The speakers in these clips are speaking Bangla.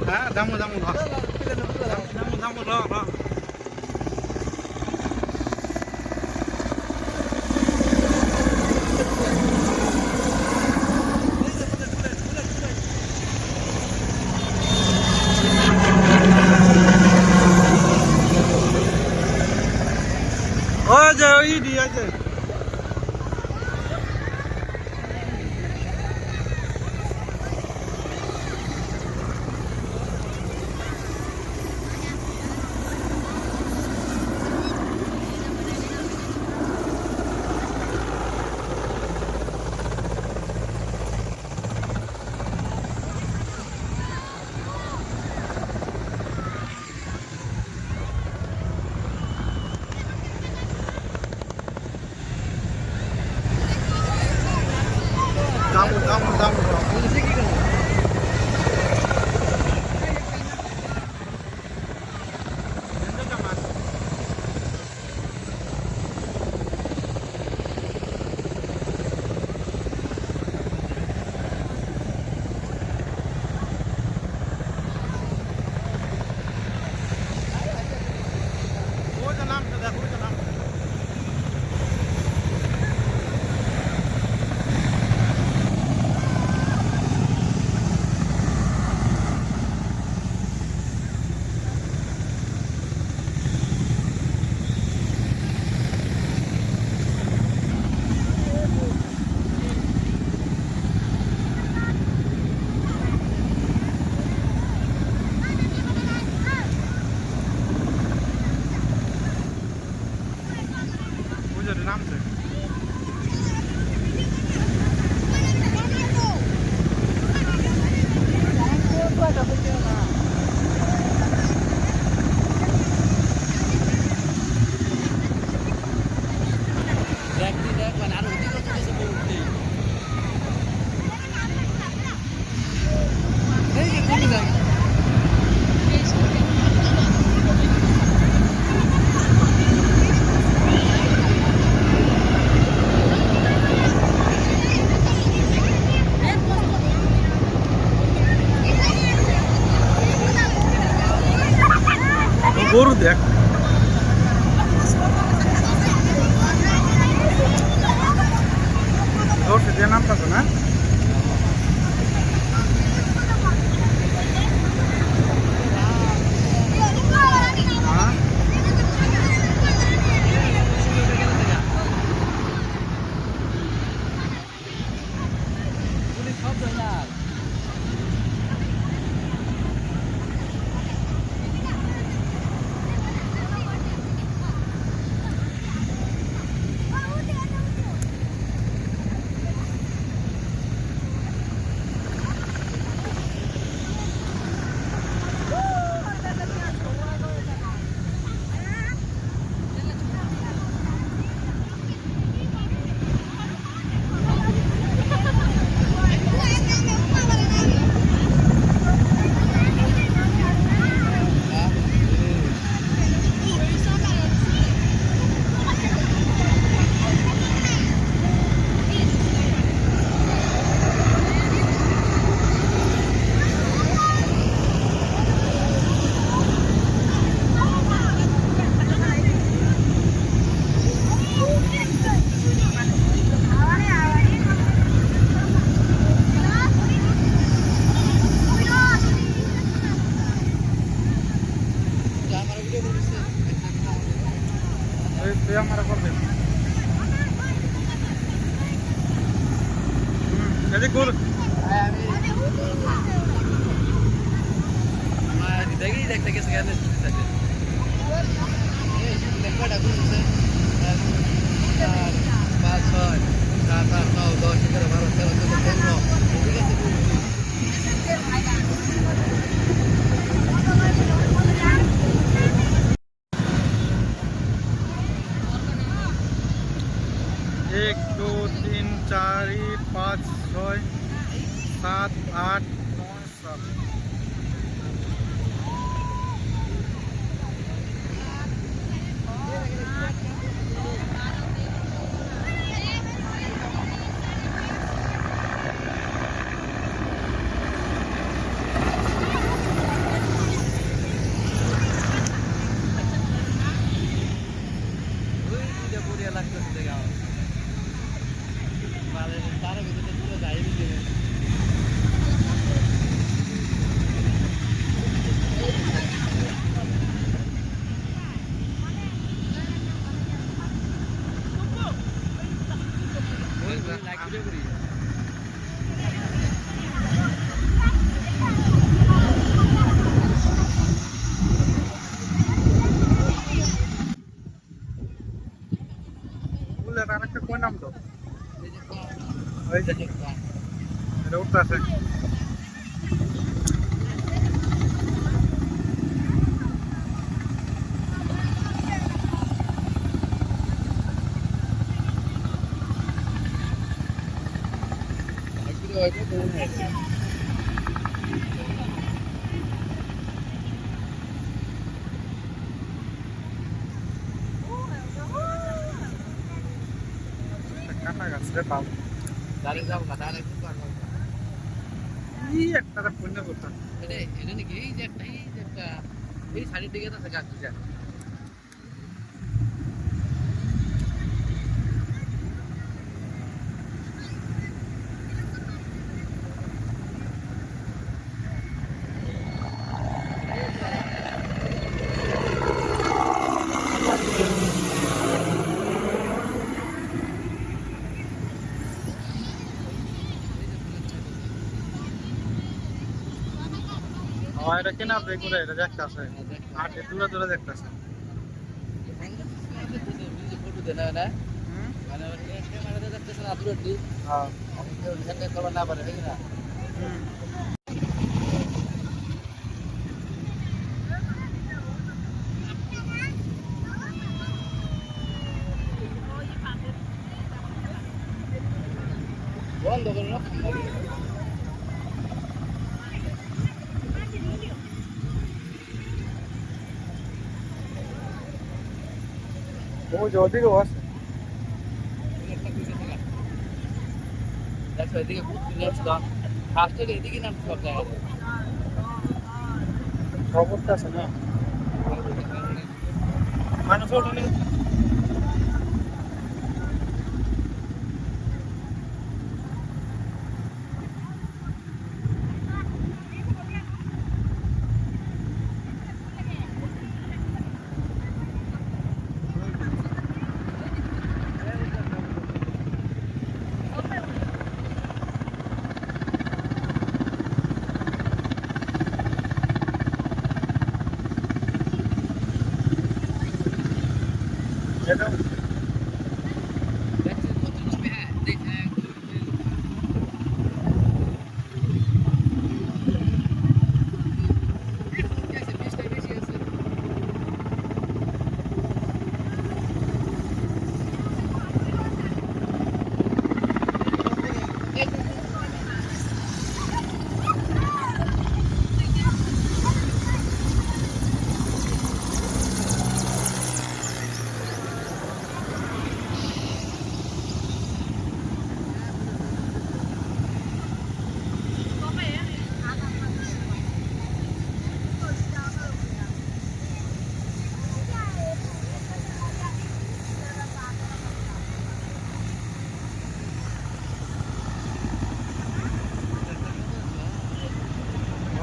হ্যাঁ দামু দামু দামু দামু র র ওই যে ওই দি আছে দামু দামু নামছে গরু দেখ ধরছে যে নামতেছে না তুই আমার করবে এদিক ঘুর দেখি দেখতে গেছে গেলে দেখবাটা ঘুরছে 5 6 7 8 9 10 11 12 13 14 15 ঠিক আছে एक दो तीन चार पाँच छः सात आठ नौ 7 কাটা গাছরে পাব দাঁড়িয়ে যাবো না দাঁড়িয়ে ই একটা পুণ্য করতাম এটা নাকি এই যে একটা এই সাইডের দিকে আছে গাছ দুটা এটা কেনা বেগুড়ে এটা দেখতেছে আটে দূরে দূরে দেখতেছে ফটো দেনা না মানে ক্যামেরাতে দেখতেছ না দূরে দূর হ্যাঁ আমি তো এখানে করবা না পারে ঠিক না বন্ধ করে রাখ ও যদিও আছে দেখো এদিকে ঘুরতে যাচ্ছিল ফার্স্টে এদিকে নাম সব জায়গায় খবরটা আছে না মানুষ ওঠে এটা দেখছেন কত লোকে হ্যাঁ দেখে বেশি আছে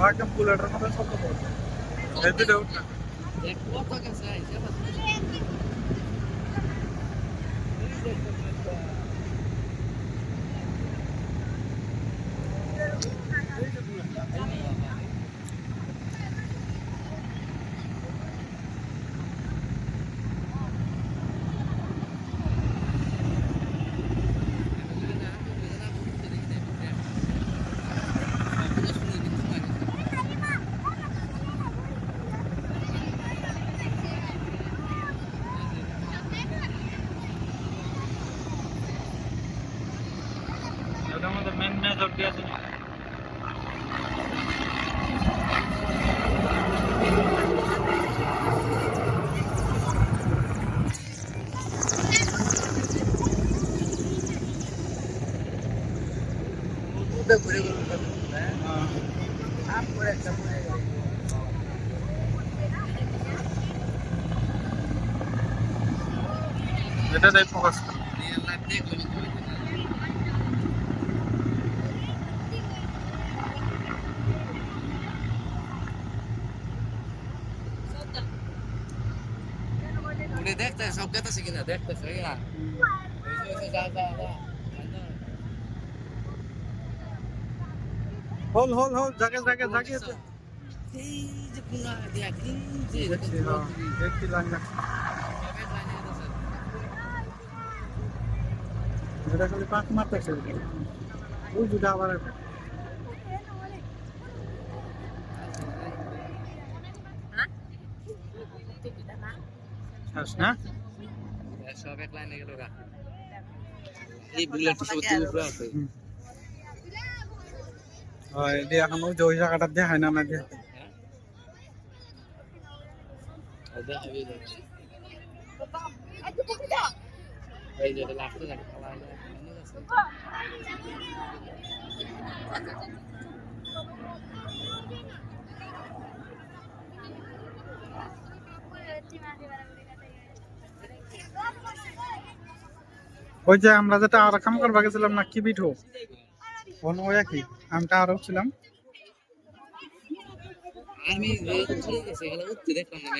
একদম বুলেটের মতো শব্দ করছে এই দুটো উঠ না এক কত গেছে হিসাব আছে এটার মধ্যে মেন মেজর দিয়ে আছে না ঘুরে ঘুরে হ্যাঁ আপ করে একটা ঘুরে এটা তাই ফোকাস কর রিয়েল লাইফ দেখো উনি দেখতে সব দেখতেছে কিনা দেখতেছে কিনা যা যা যা হোল হোল হোল জাগে জাগে জাগে এই যে পুনা দিয়া কিন যে দেখছি দেখছি লাগনা এটা খালি পাক মারতেছে ওই দুটো আবার শ্বাস না সব এক লাইনে গেল গা এই বুলেট সব তুলে পুরো আছে হয় দিয়ে এখন ওই যে ওই জায়গাটা দেখায় না আমাদের হ্যাঁ দেখাবি এই যে লাগতে থাকে খাওয়া ওই যে আমরা যেটা আর কাম করবা গেছিলাম না কি পিঠো কোন ওই একই আমটা আরো ছিলাম আমি চলে গেছে এগুলো উঠতে দেখলাম না